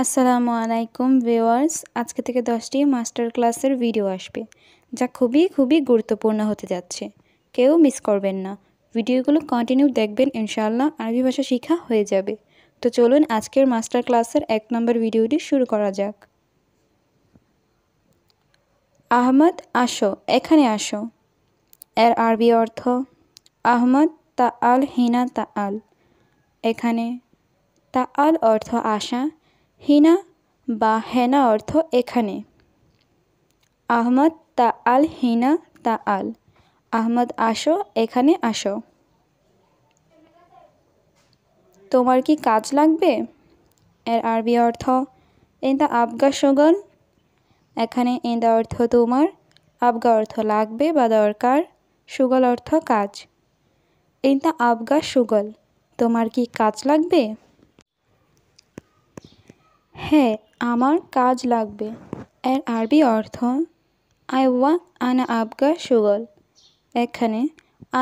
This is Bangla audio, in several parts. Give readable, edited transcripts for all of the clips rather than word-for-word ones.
আসসালামু আলাইকুম ভিউয়ার্স, আজকে থেকে 10টি মাস্টার ক্লাসের ভিডিও আসবে, যা খুবই গুরুত্বপূর্ণ হতে যাচ্ছে। কেউ মিস করবেন না। ভিডিওগুলো কন্টিনিউ দেখবেন, ইনশাআল্লাহ আরবি ভাষা শেখা হয়ে যাবে। তো চলুন আজকের মাস্টার ক্লাসের 1 নম্বর ভিডিওটি শুরু করা যাক। আহমদ আসো, এখানে আসো। এর আরবি অর্থ আহমদ তাআল হিনা তাআল। এখানে তাআল অর্থ আসা, হিনা বা হেনা অর্থ এখানে। আহমদ তাআল হিনা তাআল। আহমদ আসো, এখানে আসো। তোমার কি কাজ লাগবে? এর আরবি অর্থ ইনতা আবগা শুগল। এখানে ইনতা অর্থ তোমার, আবগা অর্থ লাগবে বা দরকার, শুগল অর্থ কাজ। ইনতা আবগা শুগল, তোমার কি কাজ লাগবে? হ্যাঁ, আমার কাজ লাগবে। এর আরবি অর্থ আইওয়া আনা আবগা শুগল। এখানে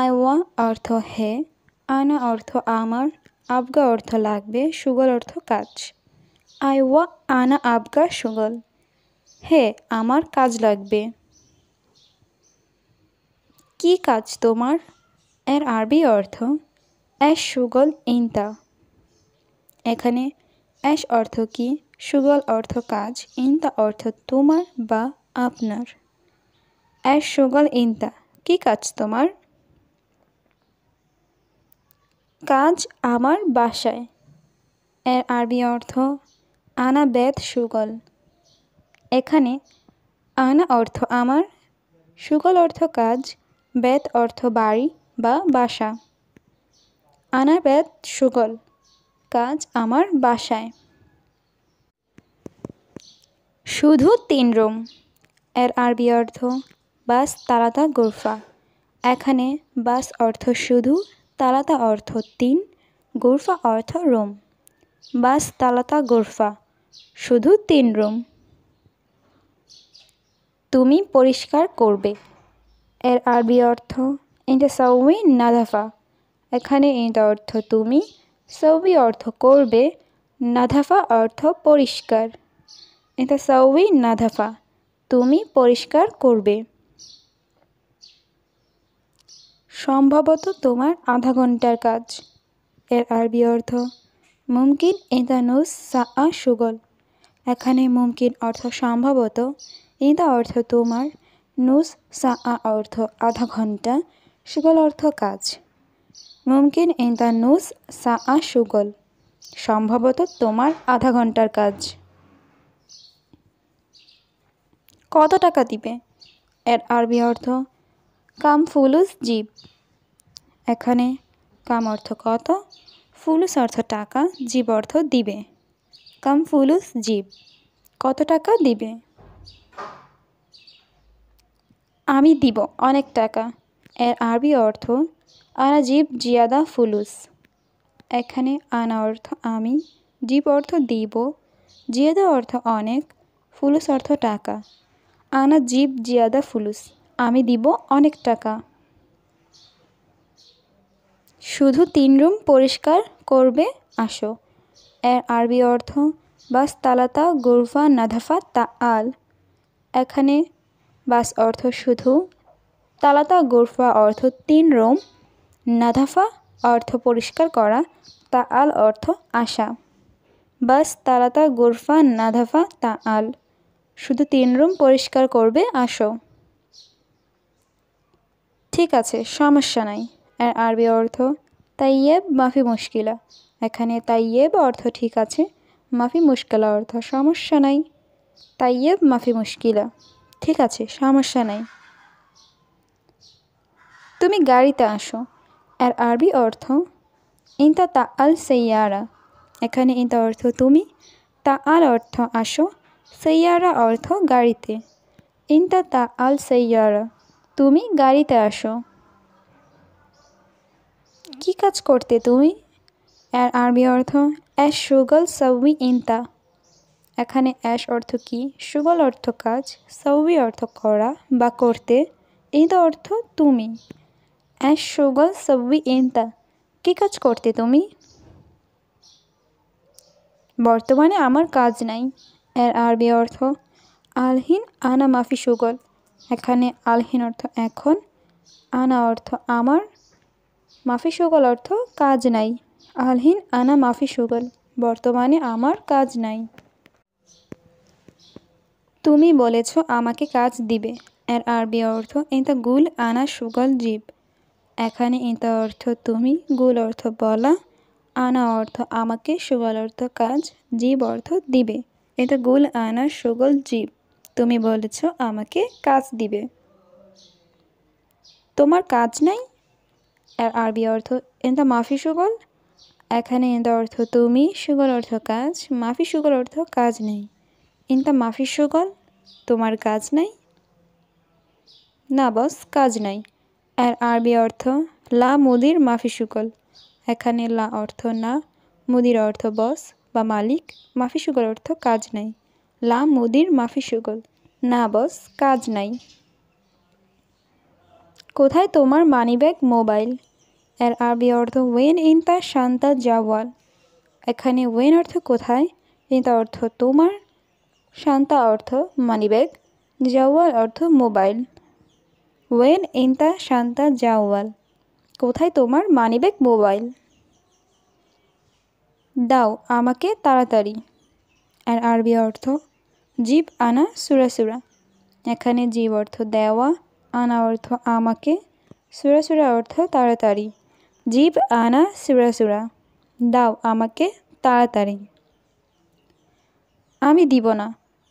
আইওয়া অর্থ হে, আনা অর্থ আমার, আবগা অর্থ লাগবে, শুগল অর্থ কাজ। আইওয়া আনা আবগা শুগল, হে আমার কাজ লাগবে। কি কাজ তোমার? এর আরবি অর্থ এশ শুগল ইনতা। এখানে এশ অর্থ কি, শুগল অর্থ কাজ, ইনতা অর্থ তোমার বা আপনার। এশ শুগল ইনতা, কি কাজ তোমার? কাজ আমার বাসায়। এর আরবি অর্থ আনা বেত শুগল। এখানে আনা অর্থ আমার, শুগল অর্থ কাজ, বেত অর্থ বাড়ি বা বাসা। আনা বেত শুগল, কাজ আমার বাসায়। শুধু 3 রুম। এর আরবি অর্থ বাস তালাতা গুরফা। এখানে বাস অর্থ শুধু, তালাতা অর্থ 3, গুরফা অর্থ রুম। বাস তালাতা গুরফা, শুধু 3 রুম। তুমি পরিষ্কার করবে। এর আরবি অর্থ ইনতা সাউই নাদাফা। এখানে ইনতা অর্থ তুমি, সাউই অর্থ করবে, নাদাফা অর্থ পরিষ্কার। ইনতা সাউই নাদাফা, তুমি পরিষ্কার করবে। সম্ভবত তোমার আধা ঘন্টার কাজ। এর আরবি অর্থ মুমকিন ইনতা নুস সাআ শুগল। এখানে মুমকিন অর্থ সম্ভবত, ইনতা অর্থ তোমার, নুস সাআ অর্থ আধা ঘন্টা, শুগল অর্থ কাজ। মুমকিন ইনতা নুস সাআ শুগল, সম্ভবত তোমার আধা ঘন্টার কাজ। কত টাকা দিবে? এর আরবি অর্থ কাম ফুলুস জিব। এখানে কাম অর্থ কত, ফুলুস অর্থ টাকা, জিব অর্থ দিবে। কাম ফুলুস জিব, কত টাকা দিবে? আমি দিব অনেক টাকা। এর আরবি অর্থ আনা জিব জিয়াদা ফুলুস। এখানে আনা অর্থ আমি, জিব অর্থ দিব, জিয়াদা অর্থ অনেক, ফুলুস অর্থ টাকা। আনা জিব জিয়াদা ফুলুস, আমি দিব অনেক টাকা। শুধু 3 রুম পরিষ্কার করবে, আসো। এর আরবি অর্থ বাস তালাতা গুরফা নাদাফা তাআল। এখানে বাস অর্থ শুধু, তালাতা গুরফা অর্থ 3 রুম, নাদাফা অর্থ পরিষ্কার করা, তাআল অর্থ আসা। বাস তালাতা গুরফা নাদাফা তাআল, শুধু 3 রুম পরিষ্কার করবে, আসো। ঠিক আছে, সমস্যা নাই। এর আরবি অর্থ তাইয়েব মাফি মুশকিলা। এখানে তাইয়েব অর্থ ঠিক আছে, মাফি মুশকিলা অর্থ সমস্যা নাই। তাইয়েব মাফি মুশকিলা, ঠিক আছে, সমস্যা নাই। তুমি গাড়িতে আসো। এর আরবি অর্থ ইনতা তাআল সাইয়ারা। এখানে ইনতা অর্থ তুমি, তাআল অর্থ আসো, সাইয়ারা অর্থ গাড়িতে। ইনতা তাআল সাইয়ারা, তুমি গাড়িতে আসো। কি কাজ করতে তুমি? এর আরবি অর্থ এশ শুগল সাউই ইনতা। এখানে এশ অর্থ কি, শুগল অর্থ কাজ, সাউই অর্থ করা বা করতে, ইনতা অর্থ তুমি। এশ শুগল সাউই ইনতা, কি কাজ করতে তুমি? বর্তমানে আমার কাজ নাই। এর আরবি অর্থ আলহিন আনা মাফি শুগল। এখানে আলহিন অর্থ এখন, আনা অর্থ আমার, মাফি শুগল অর্থ কাজ নাই। আলহিন আনা মাফি শুগল, বর্তমানে আমার কাজ নাই। তুমি বলেছ আমাকে কাজ দিবে। এর আরবি অর্থ ইনতা গুল আনা শুগল জীব। এখানে ইনতা অর্থ তুমি, গুল অর্থ বলা, আনা অর্থ আমাকে, শুগল অর্থ কাজ, জীব অর্থ দিবে। এটা গুল আনা শুগল জীব, তুমি বলেছ আমাকে কাজ দিবে। তোমার কাজ নাই। এর আরবি অর্থ ইনতা মাফি শুগল। এখানে ইনতা অর্থ তুমি, শুগল অর্থ কাজ, মাফি শুগল অর্থ কাজ নেই। ইনতা মাফি শুগল, তোমার কাজ নাই। না বস, কাজ নাই। এর আরবি অর্থ লা মুদির মাফি শুগল। এখানে লা অর্থ না, মুদির অর্থ বস বা মালিক, মাফি শুগল অর্থ কাজ নাই। লা মুদির মাফি শুগল, না বস, কাজ নাই। কোথায় তোমার মানিব্যাগ, মোবাইল? এর আরবি অর্থ ওয়েন ইনতা শান্তা জাওয়াল। এখানে ওয়েন অর্থ কোথায়, ইনতা অর্থ তোমার, শান্তা অর্থ মানিব্যাগ, জাওয়াল অর্থ মোবাইল। ওয়েন ইনতা শান্তা জাওয়াল, কোথায় তোমার মানিব্যাগ, মোবাইল? দাও আমাকে তাড়াতাড়ি। এর আরবি অর্থ জিব আনা সুরা সুরা। এখানে জিব অর্থ দেওয়া, আনা অর্থ আমাকে, সুরা সুরা অর্থ তাড়াতাড়ি। জিব আনা সুরা সুরা, দাও আমাকে তাড়াতাড়ি। আমি দিব না।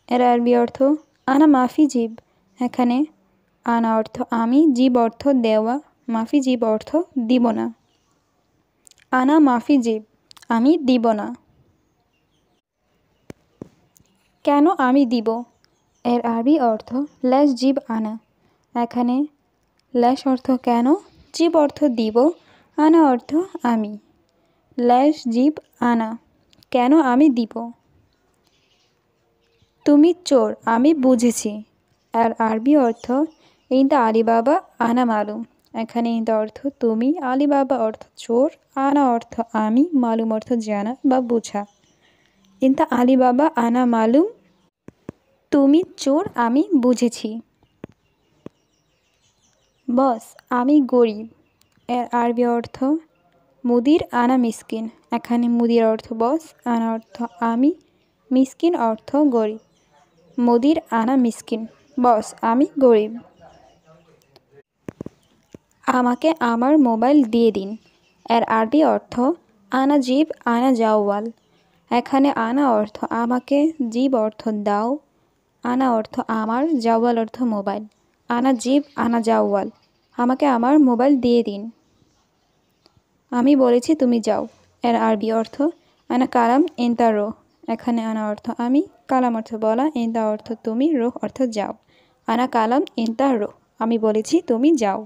এর আরবি অর্থ আনা মাফি জিব। এখানে আনা অর্থ আমি, জিব অর্থ দেওয়া, মাফি জিব অর্থ দিব না। আনা মাফি জিব, আমি দিব না। কেন আমি দিব? এর আরবি অর্থ লেশ জিব আনা। এখানে লেশ অর্থ কেন, জিব অর্থ দিব, আনা অর্থ আমি। লেশ জিব আনা, কেন আমি দিব। তুমি চোর, আমি বুঝেছি। এর আরবি অর্থ ইনতা আলী বাবা আনা মালুম। এখানে ইনতা অর্থ তুমি, আলী বাবা অর্থ চোর, আনা অর্থ আমি, মালুম অর্থ জানা বা বুঝা। ইনতা আলী বাবা আনা মালুম, তুমি চোর, আমি বুঝেছি। বস, আমি গরিব। এর আরবি অর্থ মুদির আনা মিসকিন। এখানে মুদির অর্থ বস, আনা অর্থ আমি, মিসকিন অর্থ গরিব। মুদির আনা মিসকিন, বস আমি গরিব। আমাকে আমার মোবাইল দিয়ে দিন। এর আরবি অর্থ আনা জিব আনা জাওয়াল। এখানে আনা অর্থ আমাকে, জিব অর্থ দাও, আনা অর্থ আমার, জাওয়াল অর্থ মোবাইল। আনা জিব আনা জাওয়াল, আমাকে আমার মোবাইল দিয়ে দিন। আমি বলেছি তুমি যাও। এর আরবি অর্থ আনা কালাম ইনতা রোহ। এখানে আনা অর্থ আমি, কালাম অর্থ বলা, ইনতা অর্থ তুমি, রোহ অর্থ যাও। আনা কালাম ইনতা রোহ, আমি বলেছি তুমি যাও।